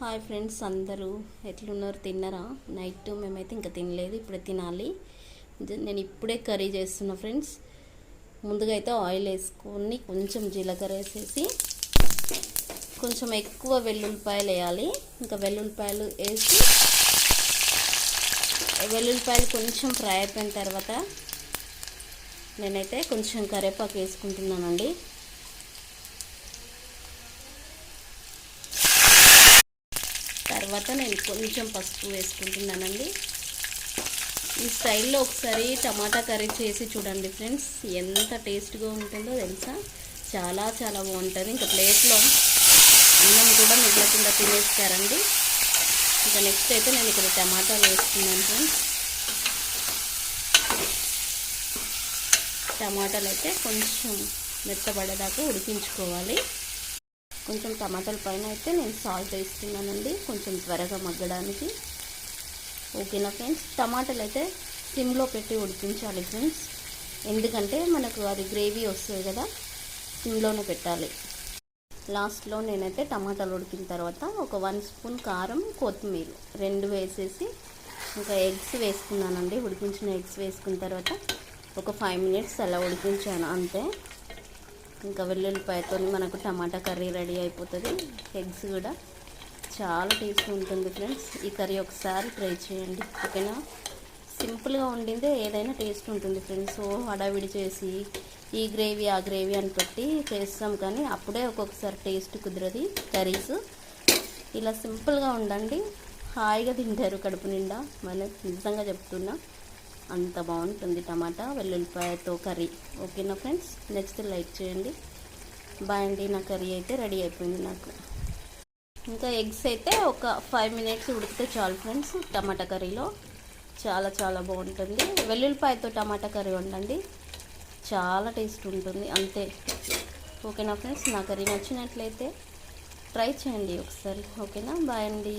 Hi friends, అందరూ ఎట్లున్నారు? తిన్నారా? నైట్ మేమైతే ఇంకా తినలేదు, ఇప్పుడే తినాలి. నేను ఇప్పుడే కర్రీ చేస్తున్నా ఫ్రెండ్స్. ముందుగా అయితే ఆయిల్ వేసుకొని కొంచెం జీలకర్ర వేసేసి కొంచెం ఎక్కువ వెల్లుల్లిపాయలు వేయాలి. ఇంకా వెల్లుల్లిపాయలు వేసి వెల్లుల్లిపాయలు కొంచెం ఫ్రై అయిపోయిన తర్వాత నేనైతే కొంచెం కరివేపాకు వేసుకుంటున్నానండి. తర్వాత నేను కొంచెం పసుపు వేసుకుంటున్నానండి. ఈ స్టైల్లో ఒకసారి టమాటా కర్రీ చేసి చూడండి ఫ్రెండ్స్, ఎంత టేస్ట్గా ఉంటుందో తెలుసా. చాలా చాలా బాగుంటుంది. ఇంకా ప్లేట్లో అన్నం కూడా మిగలకుండా తినేస్తారండి. ఇంకా నెక్స్ట్ అయితే నేను ఇక్కడ టమాటాలు వేసుకున్నాను ఫ్రెండ్స్. టమాటాలు అయితే కొంచెం మెత్తబడేదాకా ఉడికించుకోవాలి. కొంచెం టమాటాల పైన అయితే నేను సాల్ట్ వేస్తున్నానండి, కొంచెం త్వరగా మగ్గడానికి. ఓకేనా ఫ్రెండ్స్? టమాటాలు అయితే సిమ్లో పెట్టి ఉడికించాలి ఫ్రెండ్స్, ఎందుకంటే మనకు అది గ్రేవీ వస్తుంది కదా, సిమ్లోనే పెట్టాలి. లాస్ట్లో నేనైతే టమాటాలు ఉడికిన తర్వాత ఒక 1 స్పూన్ కారం, కొత్తిమీర 2 వేసేసి ఇంకా ఎగ్స్ వేసుకున్నానండి. ఉడికించిన ఎగ్స్ వేసుకున్న తర్వాత ఒక 5 మినిట్స్ అలా ఉడికించాను అంతే. ఇంకా వెల్లుల్లిపాయతో మనకు టమాటా కర్రీ రెడీ అయిపోతుంది. ఎగ్స్ కూడా చాలా టేస్ట్ ఉంటుంది ఫ్రెండ్స్. ఈ కర్రీ ఒకసారి ట్రై చేయండి, ఓకేనా? సింపుల్గా వండిందే ఏదైనా టేస్ట్ ఉంటుంది ఫ్రెండ్స్. సో హడావిడి చేసి ఈ గ్రేవీ ఆ గ్రేవీ అని పెట్టి చేస్తాం, కానీ అప్పుడే ఒక్కొక్కసారి టేస్ట్ కుదరది కర్రీస్. ఇలా సింపుల్గా ఉండండి, హాయిగా తింటారు కడుపు నిండా. మన నిజంగా చెప్తున్నా, అంత బాగుంటుంది టమాటా వెల్లుల్లిపాయతో కర్రీ. ఓకేనా ఫ్రెండ్స్? నెక్స్ట్ లైక్ చేయండి. బాయ్ అండి. నా కర్రీ అయితే రెడీ అయిపోయింది నాకు. ఇంకా ఎగ్స్ అయితే ఒక 5 మినిట్స్ ఉడికితే చాలు ఫ్రెండ్స్. టమాటా కర్రీలో చాలా చాలా బాగుంటుంది. వెల్లుల్లిపాయతో టమాటా కర్రీ వండండి, చాలా టేస్ట్ ఉంటుంది అంతే. ఓకేనా ఫ్రెండ్స్? నా కర్రీ నచ్చినట్లయితే ట్రై చేయండి ఒకసారి. ఓకేనా? బాయ్ అండి.